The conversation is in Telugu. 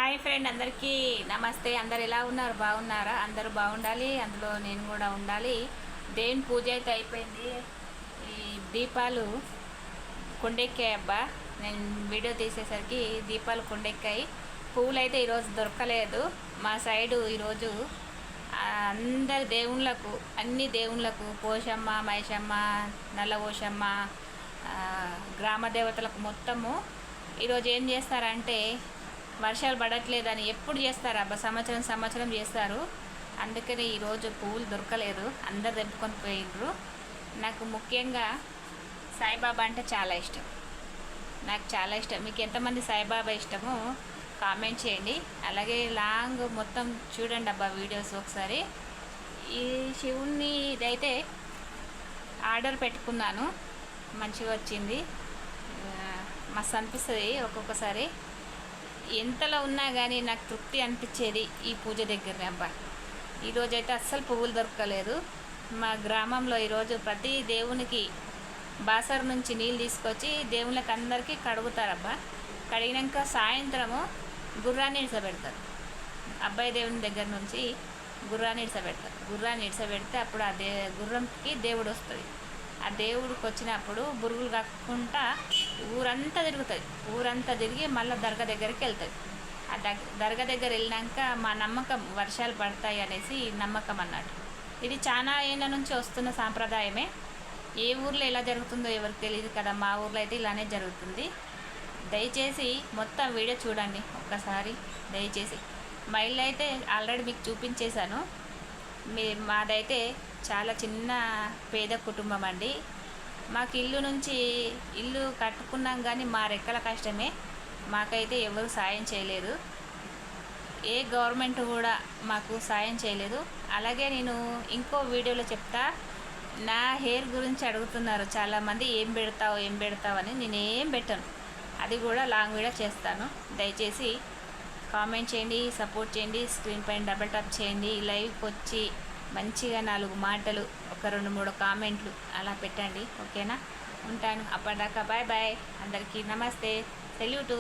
హాయ్ ఫ్రెండ్, అందరికీ నమస్తే. అందరు ఎలా ఉన్నారు? బాగున్నారా? అందరూ బాగుండాలి, అందులో నేను కూడా ఉండాలి. దేవుని పూజ అయితే అయిపోయింది. ఈ దీపాలు కొండెక్కాయి అబ్బా. నేను వీడియో తీసేసరికి దీపాలు కొండెక్కాయి. పువ్వులు అయితే ఈరోజు దొరకలేదు మా సైడు. ఈరోజు అందరి దేవుళ్ళకు, అన్ని దేవుళ్ళకు, పోషమ్మ, మైషమ్మ, నల్లపోషమ్మ, గ్రామ దేవతలకు మొత్తము ఈరోజు ఏం చేస్తారంటే, వర్షాలు పడట్లేదని ఎప్పుడు చేస్తారు అబ్బా, సంవత్సరం చేస్తారు. అందుకని ఈరోజు పువ్వులు దొరకలేదు, అందరు తెంపుకొని పోయినరు. నాకు ముఖ్యంగా సాయిబాబా అంటే చాలా ఇష్టం. నాకు చాలా ఇష్టం. మీకు ఎంతమంది సాయిబాబా ఇష్టమో కామెంట్ చేయండి. అలాగే లాంగ్ మొత్తం చూడండి అబ్బా వీడియోస్ ఒకసారి. ఈ శివుణ్ణి ఇదైతే ఆర్డర్ పెట్టుకున్నాను, మంచిగా వచ్చింది. మస్తు అనిపిస్తుంది ఒక్కొక్కసారి. ఎంతలో ఉన్నా కానీ నాకు తృప్తి అనిపించేది ఈ పూజ దగ్గరనే అబ్బా. ఈరోజైతే అస్సలు పువ్వులు దొరకలేదు. మా గ్రామంలో ఈరోజు ప్రతి దేవునికి బాసర్ నుంచి నీళ్ళు తీసుకొచ్చి దేవుళ్ళకి అందరికీ కడుగుతారబ్బా. కడిగినాక సాయంత్రము గుర్రాన్ని ఇడిసబెడతారు. అబ్బాయి దేవుని దగ్గర నుంచి గుర్రాన్ని ఇడిసబెడతారు. గుర్రాన్ని ఇడిసబెడితే అప్పుడు ఆ గుర్రంకి దేవుడు వస్తుంది. ఆ దేవుడికి వచ్చినప్పుడు బురుగులు కాకుండా ఊరంతా తిరుగుతుంది. ఊరంతా తిరిగి మళ్ళీ దర్గా దగ్గరికి వెళ్తుంది. ఆ దర్గా దగ్గర వెళ్ళినాక మా నమ్మకం వర్షాలు పడతాయి అనేసి నమ్మకం అన్నట్టు. ఇది చాలా ఏళ్ళ నుంచి వస్తున్న సాంప్రదాయమే. ఏ ఊర్లో ఎలా జరుగుతుందో ఎవరికి తెలియదు కదా. మా ఊర్లో అయితే ఇలానే జరుగుతుంది. దయచేసి మొత్తం వీడియో చూడండి ఒక్కసారి, దయచేసి. మా ఇల్లు అయితే ఆల్రెడీ మీకు చూపించేశాను. మాదైతే చాలా చిన్న పేద కుటుంబం అండి. మాకు ఇల్లు నుంచి ఇల్లు కట్టుకున్నాం కానీ మా రెక్కల కష్టమే. మాకైతే ఎవరు సాయం చేయలేదు. ఏ గవర్నమెంట్ కూడా మాకు సాయం చేయలేదు. అలాగే నేను ఇంకో వీడియోలో చెప్తా. నా హెయిర్ గురించి అడుగుతున్నారు చాలామంది, ఏం పెడతావు అని. నేను ఏం పెట్టను, అది కూడా లాంగ్ వీడియో చేస్తాను. దయచేసి కామెంట్ చేయండి, సపోర్ట్ చేయండి. స్క్రీన్ పైన డబల్ టాప్ చేయండి. లైవ్కి వచ్చి మంచిగా 4 మాటలు, ఒక 2-3 కామెంట్లు అలా పెట్టండి. ఓకేనా? ఉంటాను. అప్పటిదాకా బాయ్ బాయ్. అందరికీ నమస్తే, సెల్యూటు.